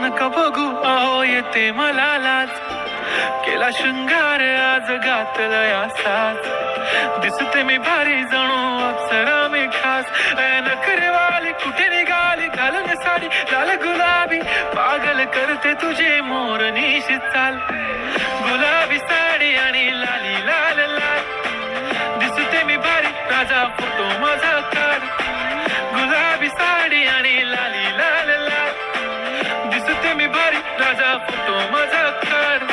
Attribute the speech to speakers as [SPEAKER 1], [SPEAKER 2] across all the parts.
[SPEAKER 1] नका बघू अहो येते मला लाज, केला शृंगार आज घातलाय असाच, दिसते मी भारी जणू अप्सरा मी खास, नखरेवाली कुठे निघाली घालून साडी लाल गुलाबी, पागल करते तुझे मोरनीशी चाल, गुलाबी साडी आणि लाली लाल लाल, दिसते मी भारी राजा फोटो माझा काढ, गुलाबी साडी आणि लाली लाल लाल, दिसते मी भारी राजा फोटो माझा काढ.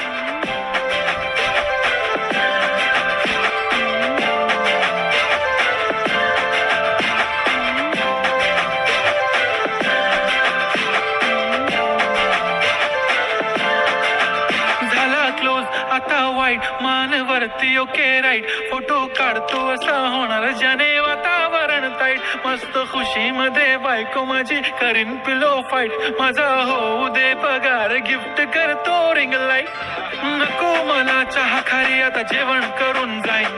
[SPEAKER 1] आता वाईट मानवरती ओके राईट, फोटो काढतो असा होणार ज्याने वातावरण ताईट, मस्त खुशी मध्ये बायको माझी करीन पिलो फाईट, माझा होऊ दे पगार गिफ्ट करतो रिंग लाईट, नको मला चहा खारी आता जेवण करून जाईन,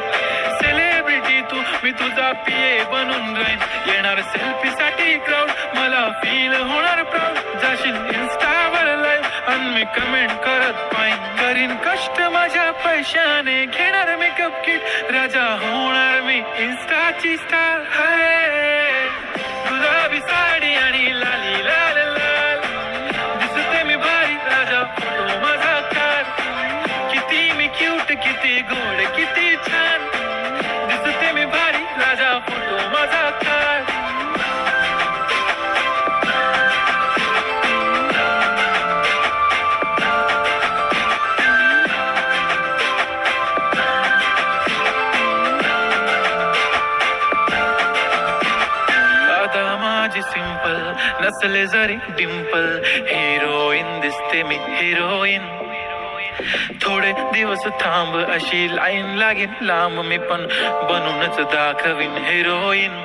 [SPEAKER 1] सेलिब्रिटी तू मी तुझा पिये बनून राहीन, येणार सेल्फी साठी क्राऊड मला फील होणार प्राऊड, जाशील इन्स्टावर लाईव्ह आणि मी कमेंट करत पाहिन, करीन कष्ट माझ्या पैशाने घेणार मेकअप किट, राजा होणार मी इन्स्टाची स्टार. हाय गुलाबी साडी आणि लाली लाल लाल, दिसते मी भारी राजा फोटो माझा काढ, किती मी क्यूट किती गोड किती छान, दिसते मी भारी राजा फोटो माझा काढ. सिंपल नसले जरी डिंपल, हिरोईन दिसते मी हिरोईन, थोडे दिवस थांब अशी लाईन लागेल लांब, मी पण बनूनच दाखवीन हिरोईन,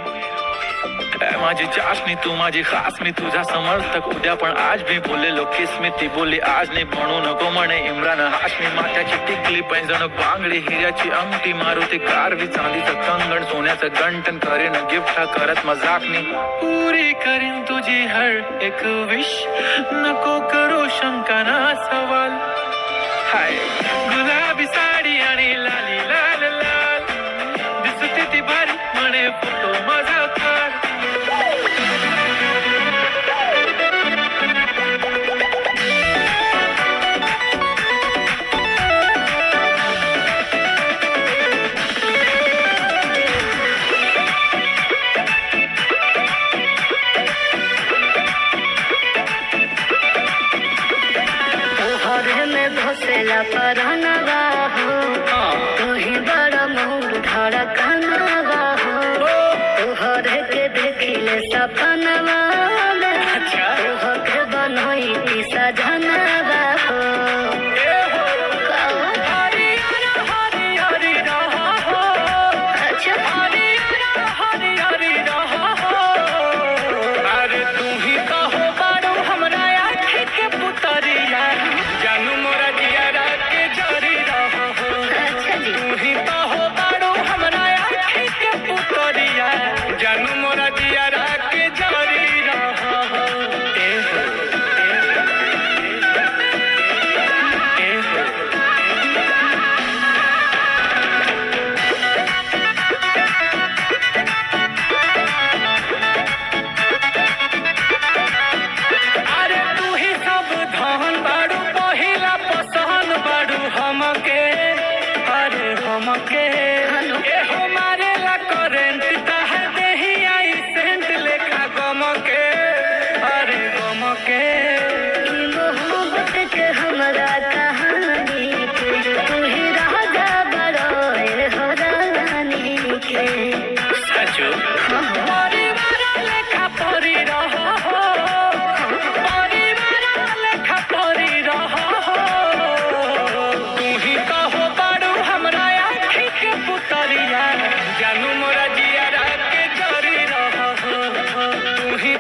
[SPEAKER 1] माझी चाशनी तू माझी खास, मी तुझा समर्थक उद्या पण आज मी बोलेलो किस मी, ती बोली आज नाही बनू नको म्हणे इम्रान हाशमी, माथ्याची टिकली पैंजण बांगडी हिऱ्याची अंगठी, मारुती कारवी चांदीचं कंगण सोन्याचं गंटन, करीन गिफ्ट करत मजाकनी, पुरी करीन तुझी हर एक विश, नको करू शंका ना सवाल. हाय गुलाबी साडी आणि लाली लाल लाल, दिसते ती भारी म्हणे फोटो माझा काढ.
[SPEAKER 2] धोसेला परनवा हो,